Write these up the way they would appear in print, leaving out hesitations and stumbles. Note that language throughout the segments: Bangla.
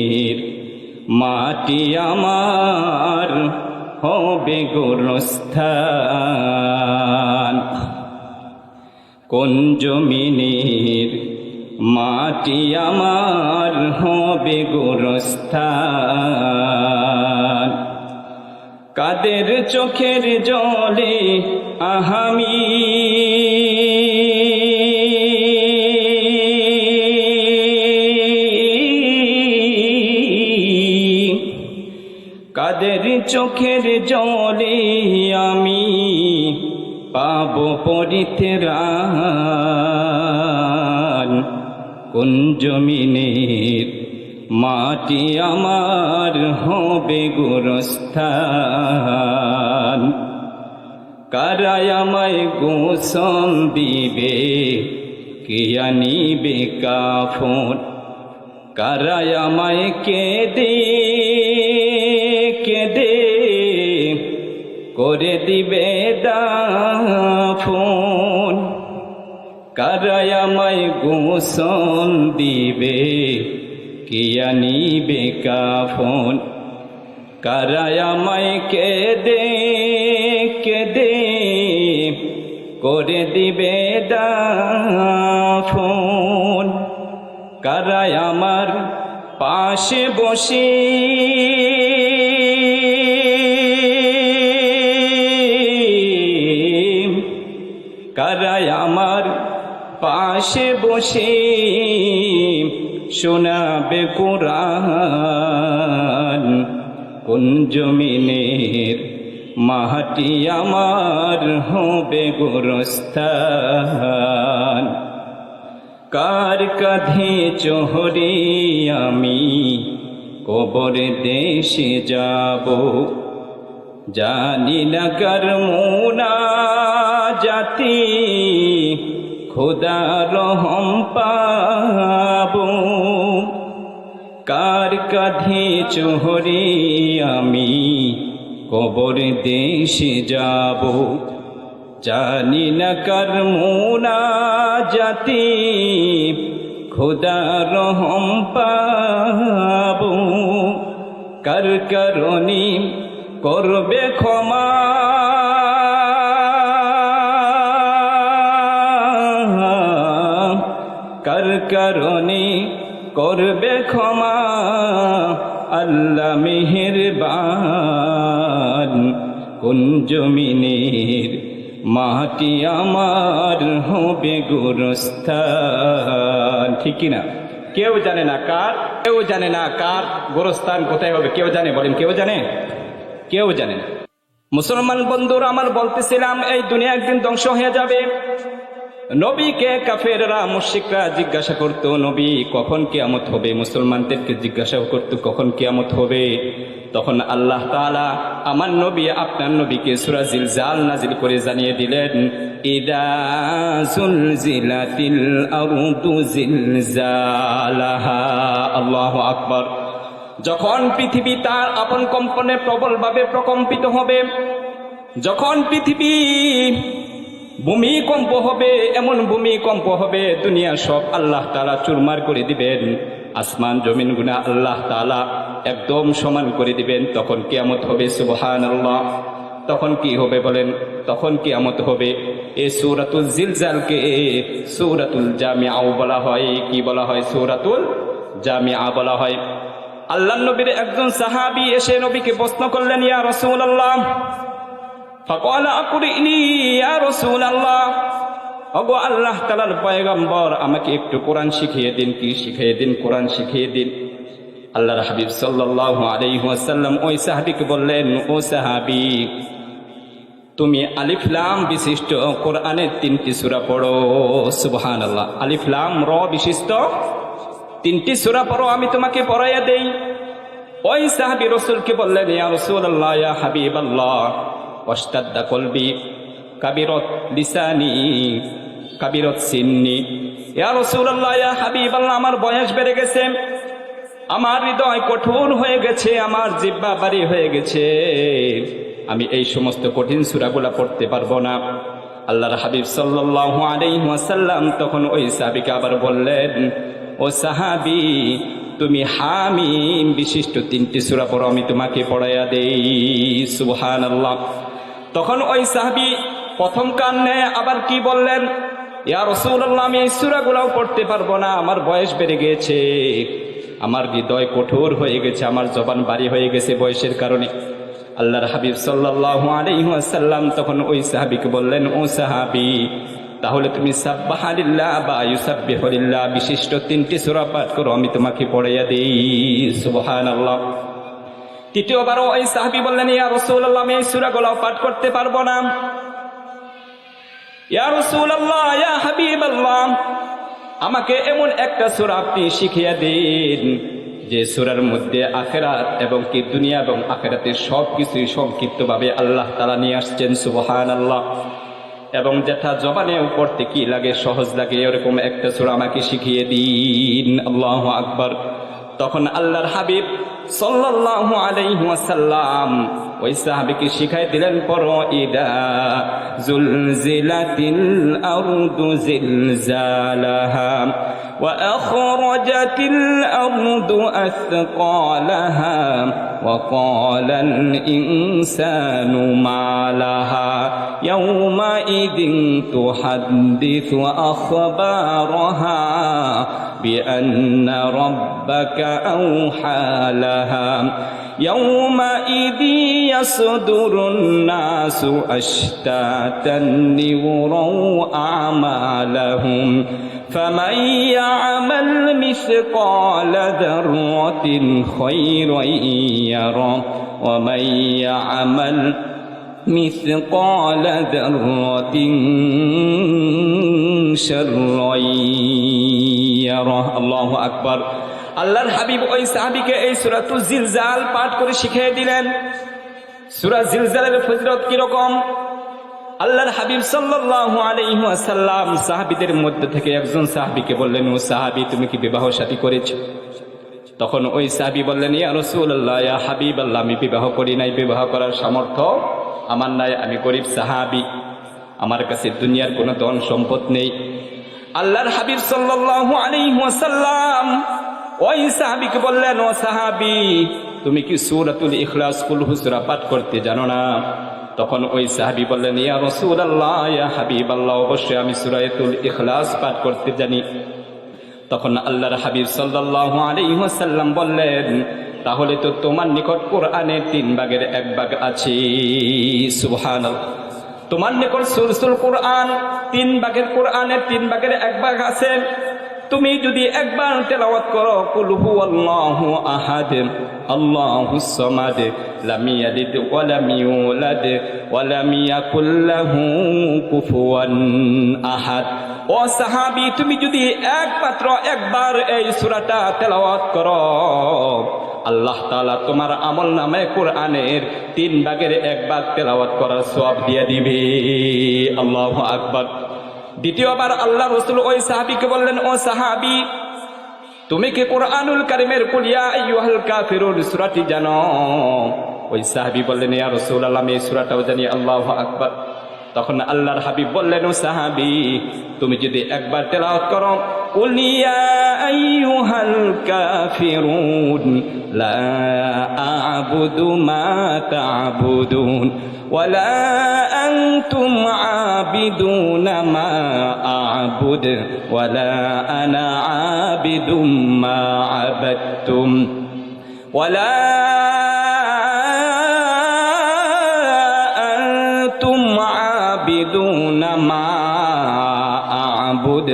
জমিনের মাটি আমার হবে গোরস্থান। কোন জমিনের মাটি আমার হবে গোরস্থান। কাদের চোখের জলে আহামি কাদের চোখের জলে আমি পাব পরিত্রাণ। কোন জমিনের মাটি আমার হবে গোরস্থান। কারায় আমায় গোসল দিবে, কে আনিবে কাফন। কারায় আমায় কেঁদে কেঁদে করে দিবে দাফন। কারায় আমায় গোসল দিবে, কে আনিবে কাফন। কারায় আমায় কেঁদে কেঁদে করে দিবে দাফন। কারায় আমার পাশে বসে কারায় আমার পাশে বসে শোনাবে কোরআন। কোন জমিনের মাটি আমার হবে গোরস্থান। কার কাঁধে চহরে আমি কবর দেশে যাব, জানি না কার মুনাজাতে খোদার রহম পাবো। কার কাঁধে চহরে আমি কবর দেশে যাব, জানি না কার মুনাজাতে খোদার রহম পাবো। কার কারণে করবে ক্ষমা কার কারণে করবে ক্ষমা আল্লাহ মেহেরবান। কোন জমিনের মাটি আমার হবে গোরস্থান। ঠিক কিনা? কেউ জানে না কার, কেউ জানে না কার গোরস্থান কোথায় হবে। কেউ জানে? বলেন, কেউ জানে? কেউ জানে না। মুসলমান বন্ধুরা আমার, বলতেছিলাম এই দুনিয়া একদিন ধ্বংস হয়ে যাবে। নবীকে কাফেররা মুশরিকরা জিজ্ঞাসা করতো, নবী কখন কিয়ামত হবে? মুসলমানদেরকে জিজ্ঞাসা করতো কখন কিয়ামত হবে? তখন আল্লাহ তাআলা আমার নবী আপনার নবীকে সূরা জিলজাল নাজিল করে জানিয়ে দিলেন, ইদা যুলজিলাতিল আরদু জিলজালাহা। আল্লাহু আকবার। যখন পৃথিবী তার আপন কম্পনে প্রবলভাবে প্রকম্পিত হবে, যখন পৃথিবী ভূমিকম্প হবে, এমন ভূমিকম্প হবে দুনিয়া সব আল্লাহ তাআলা চুরমার করে দিবেন, আসমান জমিন গুনা আল্লাহ তাআলা একদম সমান করে দিবেন। তখন কিয়ামত হবে। সুবহানাল্লাহ। তখন কি হবে বলেন? তখন কিয়ামত হবে। এই সূরাতুল জিলজালকে সূরাতুল জামিআও বলা হয়। কি বলা হয়? সূরাতুল জামিআ বলা হয়। আল্লাহর নবীর একজন সাহাবী এসে নবীকে প্রশ্ন করলেন, ইয়া রাসূলুল্লাহ, ফাকালা আকুরিনি ইয়া রাসূলুল্লাহ, ওগো আল্লাহ তাআলার পয়গম্বর, আমাকে একটু কোরআন শিখিয়ে দিন। কি শিখিয়ে দিন? কোরআন শিখিয়ে দিন। আল্লাহর হাবিব সাল্লাল্লাহু আলাইহি ওয়াসাল্লাম ওই সাহাবীকে বললেন, ও সাহাবী, তুমি আলিফ লাম বিশিষ্ট কোরআনের 3টি সূরা পড়ো। সুবহানাল্লাহ। আলিফ লাম র বিশিষ্ট 3টি সূরা পড়ো, আমি তোমাকে পড়াইয়া দেই। ওই সাহাবী রাসূলকে বললেন, ইয়া রাসূলুল্লাহ, ইয়া হাবিবাল্লাহ, ওয়াশতাদ্দা কলবি, কাবিরত লিসানি, কাবিরত সিন্নি। ইয়া রাসূলুল্লাহ, ইয়া হাবিবাল্লাহ, আমার বয়স বেড়ে গেছে, আমার হৃদয় কঠোর হয়ে গেছে, আমার জিহ্বা ভারী হয়ে গেছে, আমি এই সমস্ত কঠিন সূরাগুলা পড়তে পারবো না। আল্লাহর হাবিব সাল্লাল্লাহু আলাইহি ওয়াসাল্লাম তখন ওই সাহাবীকে আবার বললেন, ও সাহাবী, তুমি হামিম বিশিষ্ট 3টি সূরা পড়ো, আমি তোমাকে পড়াইয়া দেই। সুবহানাল্লাহ। তখন ওই সাহাবী প্রথম কান্নে আবার কি বললেন, ইয়া রাসূলুল্লাহ, আমি এই সূরাগুলোও পড়তে পারবো না, আমার বয়স বেড়ে গিয়েছে, আমার হৃদয় কঠোর হয়ে গেছে, আমার জবান ভারী হয়ে গেছে বয়সের কারণে। আল্লাহর হাবিব সাল্লাল্লাহু আলাইহি ওয়াসাল্লাম তখন ওই সাহাবীকে বললেন, ও সাহাবী, তাহলে তুমি সাব্বাহালিল্লাহ বা ইউসাব্বিহুলিল্লাহ বিশিষ্ট 3টি সূরা পাঠ করো, আমি তোমাকে পড়াইয়া দেই। সুবহানাল্লাহ। তৃতীয়বারও ওই সাহাবী বললেন, ইয়া রাসূলুল্লাহ, আমি এই সূরাগুলো পাঠ করতে পারবো না। ইয়া রাসূলুল্লাহ, ইয়া হাবিবাল্লাহ, আমাকে এমন একটা সূরা আপনি শিখিয়ে দিন যে সূরার মধ্যে আখিরাত এবং কি দুনিয়া এবং আখিরাতের সবকিছুই সংক্ষিপ্তভাবে আল্লাহ তাআলা নিয়ে আসছেন। সুবহানাল্লাহ। এবং যেটা জবানে পড়তে কি লাগে, সহজ লাগে, এরকম একটা সূরা আমাকে শিখিয়ে দিন। আল্লাহু আকবার। তখন আল্লাহর হাবিব সাল্লাল্লাহু আলাইহি ওয়াসাল্লাম ওই সাহাবীকে শিখাই দিলেন, পড়ো, ইদা জুলজিলাতিল আরদু জিলজালাহা ওয়া আখরাজাতিল আরদু আসকালাহা ওয়া ক্বালাল ইনসানু মা লাহা ইয়াওমা ইদিন তুহাদ্দিসু আখবারাহা বিআন্না রাব্বাকা আওহা লাহা يومئذ يصدر الناس أشتاتا ليروا أعمالهم فمن يعمل مثقال ذرة خيرا يره ومن يعمل مثقال ذرة شرا يره الله أكبر। আল্লাহর হাবিব ওই সাহাবীকে এই সূরাতুল জিলজাল পাঠ করে শিখিয়ে দিলেন। সূরা জিলজালের ফজিলত কি রকম? আল্লাহর হাবিব সাল্লাল্লাহু আলাইহি ওয়াসাল্লাম সাহাবীদের মধ্যে থেকে একজন সাহাবীকে বললেন, ও সাহাবী, তুমি কি বিবাহ শাদী করেছো? তখন ওই সাহাবী বললেন, ইয়া রাসূলুল্লাহ, ইয়া হাবিবাল্লাহ, আমি বিবাহ করি নাই, বিবাহ করার সামর্থ্য আমার নাই, আমি গরীব সাহাবী, আমার কাছে দুনিয়ার কোনো ধন সম্পদ নেই। আল্লাহর হাবিব সাল্লাল্লাহু আলাইহি ওয়াসাল্লাম ওই সাহাবীকে বললেন, ও সাহাবী, তুমি কি সূরাতুল ইখলাস কুল হু সূরা পাঠ করতে জানো না? তখন ওই সাহাবী বললেন, ইয়া রাসূলুল্লাহ, ইয়া হাবিবাল্লাহ, অবশ্যই আমি সূরাতুল ইখলাস পাঠ করতে জানি। তখন আল্লাহর হাবিব সাল্লাল্লাহু আলাইহি ওয়াসাল্লাম বললেন, তাহলে তো তোমার নিকট কোরআনের 3 ভাগের 1 ভাগ আছে। সুবহানাল্লাহ। তোমার নিকট সূরাতুল কোরআন 3 ভাগের কোরআনের 3 ভাগের 1 ভাগ আছে। তুমি যদি একবার তেলাওয়াত করো, কুল হুয়াল্লাহু আহাদ আল্লাহুস সামাদ লাম ইয়ালিদ ওয়া লাম ইউলাদ ওয়া লাম ইয়াকুল লাহু কুফুয়ান আহাদ। ও সাহাবী, তুমি যদি একবার এই সূরাটা তেলাওয়াত করো, আল্লাহ তাআলা তোমার আমলনামায় কোরআনের 3 ভাগের 1 ভাগ তেলাওয়াত করার সওয়াব দিয়ে দিবে। আল্লাহু আকবার। দ্বিতীয়বার আল্লাহ রাসূল ওই সাহাবীকে বললেন, ও সাহাবী, তুমি কি কোরআনুল কারীমের কুল ইয়া আইয়ুহাল কাফিরুন সূরাটি জানো? ওই সাহাবী বললেন, ইয়া রাসূলুল্লাহ, আমি এই সূরাটাও জানি। আল্লাহু আকবার। তখন আল্লাহর হাবিব বললেন, ও সাহাবী, তুমি যদি একবার তেলাওয়াত করো, কুল ইয়া আইয়ুহাল কাফিরুন লা আ'বুদু মা তা'বুদুন ওয়ালা আনতুম আবিদুনা মা আ'বুদ ওয়ালা আনা আবিদুম মা আবাদতুম ওয়ালা আনতুম আবিদুনা মা আ'বুদ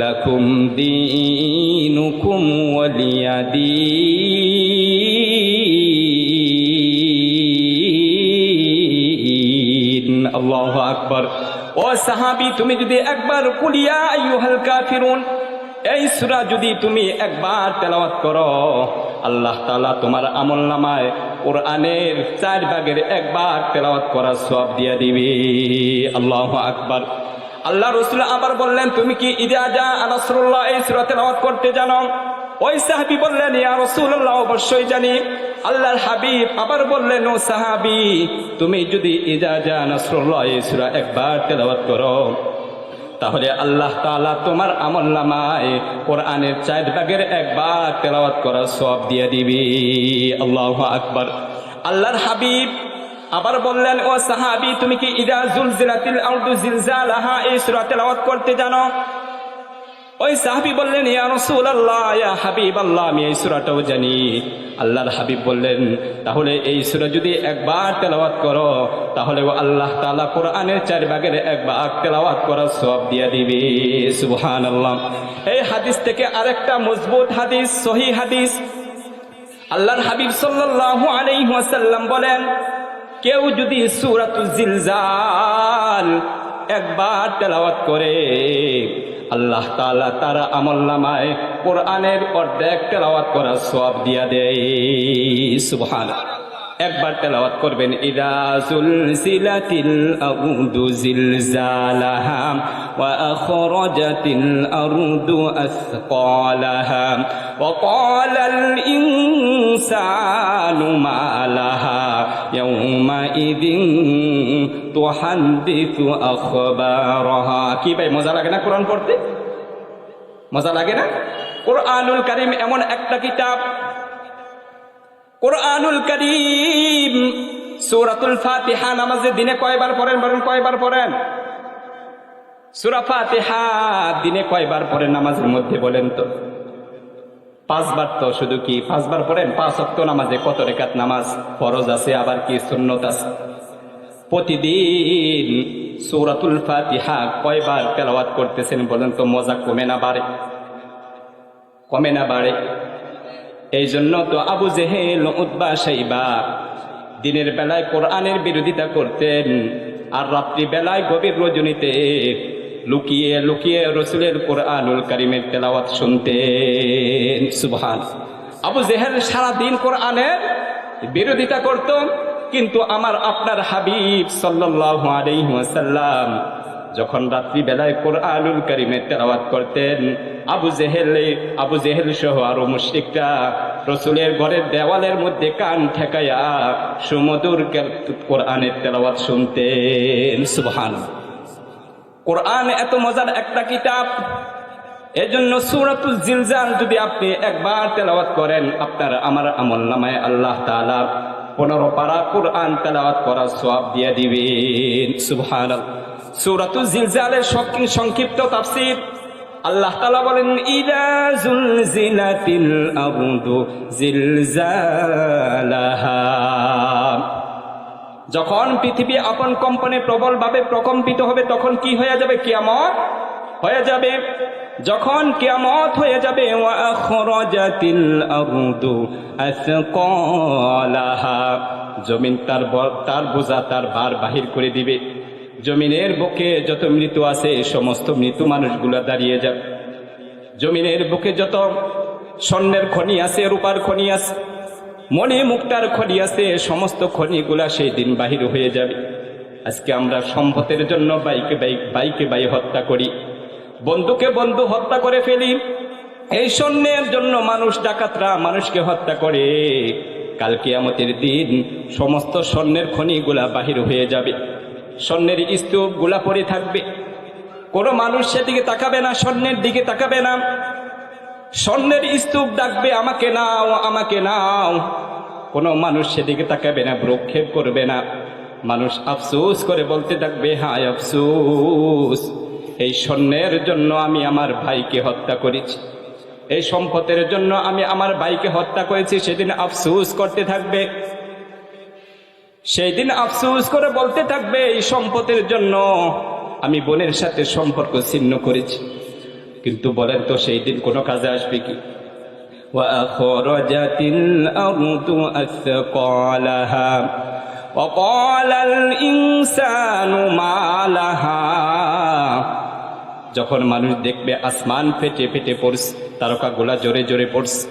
লাকুম দীনুকুম ওয়ালিয়া দীন। আল্লাহু আকবার। ও সাহাবী, তুমি যদি একবার কুল ইয়া আইয়ুহাল কাফিরুন এই সূরা যদি তুমি একবার তেলাওয়াত করো, আল্লাহ তাআলা তোমার আমলনামায় কোরআনের 4 ভাগের 1 ভাগ তেলাওয়াত করার সওয়াব দিয়ে দিবে। আল্লাহু আকবার। আল্লাহ রাসূল আবার বললেন, তুমি কি ইযা জাআ নাসরুল্লাহ এই সূরা তেলাওয়াত করতে জানো? ওই সাহাবী বললেন, ইয়া রাসূলুল্লাহ, অবশ্যই জানি। আল্লাহর হাবিব আবার বললেন, ও সাহাবী, তুমি যদি ইযা জাআ নাসরুল্লাহ এই সূরা একবার তেলাওয়াত করো, তাহলে আল্লাহ তাআলা তোমার আমলনামায় কোরআনের 4 ভাগের 1 ভাগ তেলাওয়াত করার সওয়াব দিয়ে দিবি। আল্লাহু আকবার। আল্লাহর হাবিব আবার বললেন, ও সাহাবী, তুমি কি ইদা জুলজিলাতিল আরদু জিলজালাহা এই সূরা তেলাওয়াত করতে জানো? ওই সাহাবী বললেন, ইয়া রাসূলুল্লাহ, ইয়া হাবিবাল্লাহ, আমি এই সূরাটাও জানি। আল্লাহর হাবিব বললেন, তাহলে এই সূরা যদি 1 বার তেলাওয়াত করো তাহলে আল্লাহ তাআলা কোরআনের 4 ভাগের 1 ভাগ তেলাওয়াত করার সওয়াব দিয়ে দিবে। সুবহানাল্লাহ। এই হাদিস থেকে আরেকটা মজবুত হাদিস, সহিহ হাদিস। আল্লাহর হাবিব সাল্লাল্লাহু আলাইহি ওয়াসাল্লাম বলেন, কেউ যদি সূরাতুল জিলজাল 1 বার তেলাওয়াত করে আল্লাহ তাআলা তার আমলনামায় কোরআনের অর্ধেক তেলাওয়াত করার সওয়াব দিয়া দেয়। সুবহানাল্লাহ। 1 বার তেলাওয়াত করবেন, ইদা জুলজিলাতিল আরদু জিলজালাহা ওয়া আখরাজাতিল আরদু আসকালাহা ওয়া ক্বালাল ইনসানু মা লাহা ইয়াউমাইযিন তুহাদ্দিসু আখবারাহা। কি ভাই মজা লাগে না কোরআন পড়তে? মজা লাগে না? কোরআনুল কারীম এমন একটা কিতাব, কোরআনুল কারীম সূরাতুল ফাতিহা নামাজে দিনে কয়বার পড়েন? বলেন, কয়বার পড়েন? সূরা ফাতিহা দিনে কয়বার পড়েন নামাজের মধ্যে? বলেন তো। 5 বার। তো শুধু কি 5 বার পড়েন? 5 ওয়াক্ত নামাজে কত রাকাত নামাজ ফরজ আছে, আবার কি সুন্নত আছে? প্রতিদিন সূরাতুল ফাতিহা কয়বার তেলাওয়াত করতেছেন বলেন তো? মজা কমে না বাড়ে? কমে না বাড়ে? এই জন্য তো আবু জেহেল, উতবা, শাইবা দিনের বেলায় কোরআনের বিরোধিতা করতেন, আর রাত্রি বেলায় গভীর রজনীতে লুকিয়ে লুকিয়ে রাসূলের কোরআনুল কারীমের তেলাওয়াত শুনতেন। সুবহানাল্লাহ। আবু জেহেল সারা দিন কোরআনের বিরোধিতা করত, কিন্তু আমার আপনার হাবিব সাল্লাল্লাহু আলাইহি ওয়াসাল্লাম যখন রাত্রি বেলায় কোরআনুল কারীমের তেলাওয়াত করতেন, আবু জেহেল সহ আরো মুশরিকরা রাসূলের ঘরের দেওয়ালের মধ্যে কান ঠেকায়া সুমধুর কোরআনের তেলাওয়াত শুনতেন। সুবহানাল্লাহ। কোরআন এত মজার একটা কিতাব, এজন্য সূরাতুল জিলজাল যদি আপনি 1 বার তেলাওয়াত করেন, আপনার আমার আমলনামায় আল্লাহ তাআলা 15 পারা কোরআন তেলাওয়াত করার সওয়াব দিয়ে দিবেন। সুবহানাল্লাহ। সূরাতুল জিলজালের সংক্ষিপ্ত তাফসীর, আল্লাহ তাআলা বলেন, ইদা জুলজিলাতিল আরদু জিলজালাহা। যখন পৃথিবী আপন কম্পনে প্রবলভাবে প্রকম্পিত হবে তখন কি হয়ে যাবে? কিয়ামত হয়ে যাবে। যখন কিয়ামত হয়ে যাবে, ওয়া আখরাজাতিল আরদু আসকালাহা, জমিন তার বোঝা, তার ভার বাহির করে দিবে। জমিনের বুকে যত মৃত আছে সমস্ত মৃত মানুষগুলা দাঁড়িয়ে যাবে। জমিনের বুকে যত স্বর্ণের খনি আছে, রূপার খনি আছে, মণি মুক্তার খনি আছে, সমস্ত খনিগুলা সেই দিন বাহির হয়ে যাবে। আজকে আমরা সম্পদের জন্য বাইকে বাই হত্যা করি, বন্ধুকে বন্ধু হত্যা করে ফেলি। এই স্বর্ণের জন্য ডাকাতরা মানুষকে হত্যা করে। কাল কিয়ামতের দিন সমস্ত স্বর্ণের খনিগুলা বাহির হয়ে যাবে, স্বর্ণের স্তূপ গুলা পড়ে থাকবে। কোনো মানুষ সেদিকে তাকাবে না, স্বর্ণের দিকে তাকাবে না। স্বর্ণের স্তূপ ডাকবে, আমাকে নাও, আমাকে নাও। কোনো মানুষ সেদিকে তাকাবে না, ভ্রুক্ষেপ করবে না। মানুষ আফসোস করে বলতে থাকবে, হায় আফসোস, এই স্বর্ণের জন্য আমি আমার ভাইকে হত্যা করেছি, এই সম্পদের জন্য আমি আমার ভাইকে হত্যা করেছি। সেদিন আফসোস করতে থাকবে, সেই দিন আফসোস করে বলতে থাকবে, এই সম্পদের জন্য আমি বোনের সাথে সম্পর্ক ছিন্ন করেছি। কিন্তু বলেন তো সেই দিন কোনো কাজে আসবে কি? ওয়া আখরাজাতিল আরদু আসকালাহা ওয়া ক্বালাল ইনসানু মা লাহা। যখন মানুষ দেখবে আসমান ফেটে ফেটে পড়ছে, তারকাগুলা জোরে জোরে পড়ছে,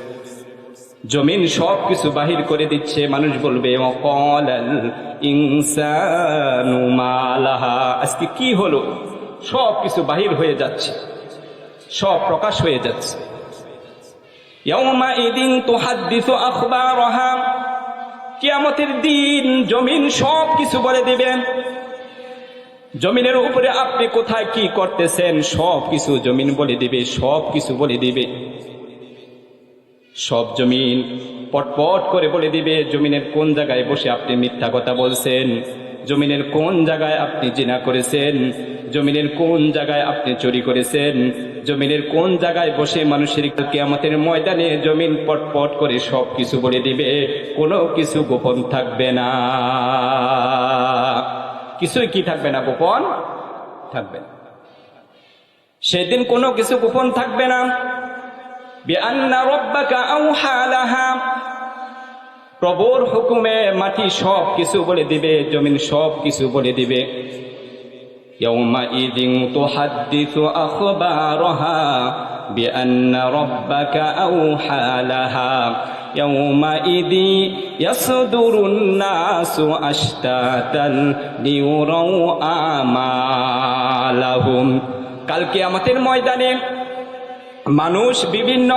জমিন সব কিছু বাহির করে দিচ্ছে, মানুষ বলবে ওয়া ক্বালাল ইনসানু মা লাহা। আজকে কি হলো? সব কিছু বাহির হয়ে যাচ্ছে, সব প্রকাশ হয়ে যাচ্ছে। ইয়াউমাইযিন তুহাদ্দিসু আখবারাহা। কিয়ামতের দিন জমিন সব কিছু বলে দিবে। জমিনের উপরে আপনি কোথায় কি করতেছেন সব কিছু জমিন বলে দিবে, সব কিছু বলে দিবে। সব জমিন পটপট করে বলে দিবে জমিনের কোন জায়গায় বসে আপনি মিথ্যা কথা বলছেন, জমিনের কোন জায়গায় আপনি জিনা করেছেন, জমিনের কোন জায়গায় আপনি চুরি করেছেন, জমিনের কোন জায়গায় বসে মানুষের কিয়ামতের ময়দানে জমিন পটপট করে সব কিছু বলে দিবে, কোনো কিছু গোপন থাকবে না। কিছুই কি থাকবে না? গোপন থাকবে না। সেদিন কোনো কিছু গোপন থাকবে না। বিআন্না রাব্বাকা আওহা লাহা, প্রভুর হুকুমে মাটি সব কিছু বলে দিবে, জমিন সব কিছু বলে দিবে। ইয়াউমাইযিন তুহাদ্দিসু আখবারাহা বিআন্না রাব্বাকা আওহা লাহা ইয়াউমাইযি ইয়াসদুরুন নাসু আশতাতান লিউরাউ আমালাহুম। কাল কিয়ামতের ময়দানে মানুষ ভিন্ন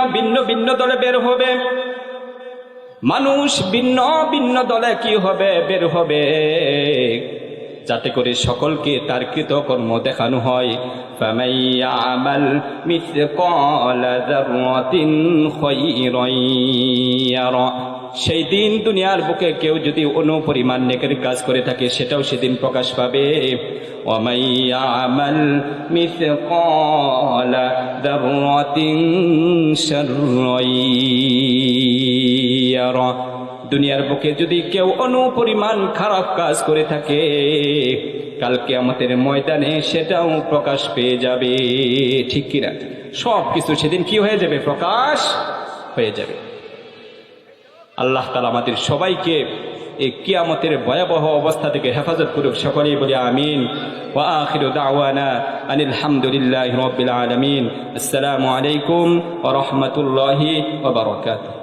ভিন্ন দলে বের হবে। মানুষ ভিন্ন ভিন্ন দলে কি হবে? বের হবে, যাতে করে সকলকে তার কৃতকর্ম দেখানো হয়। ফামান ইয়ামাল মিসকালা যাররাতিন খায়রান ইয়ারা। সেই দিন দুনিয়ার বুকে কেউ যদি অনুপরিমাণ নেকের কাজ করে থাকে সেটাও সেদিন প্রকাশ পাবে। ওয়ামান ইয়ামাল মিসকালা যাররাতিন শাররান ইয়ারা। দুনিয়ার বুকে যদি কেউ অনুপরিমাণ খারাপ কাজ করে থাকে কাল কিয়ামতের ময়দানে সেটাও প্রকাশ পেয়ে যাবে। ঠিক কিনা? সব কিছু সেদিন কি হয়ে যাবে? প্রকাশ হয়ে যাবে। আল্লাহ তাআলা আমাদের সবাইকে এই কিয়ামতের ভয়াবহ অবস্থা থেকে হেফাজত করুক। সকলেই বলি আমিন। ওয়া আখিরু দাওয়ানা আনিল হামদুলিল্লাহি রাব্বিল আলামিন। আসসালামু আলাইকুম ওয়া রাহমাতুল্লাহি ওয়া বারাকাতুহু।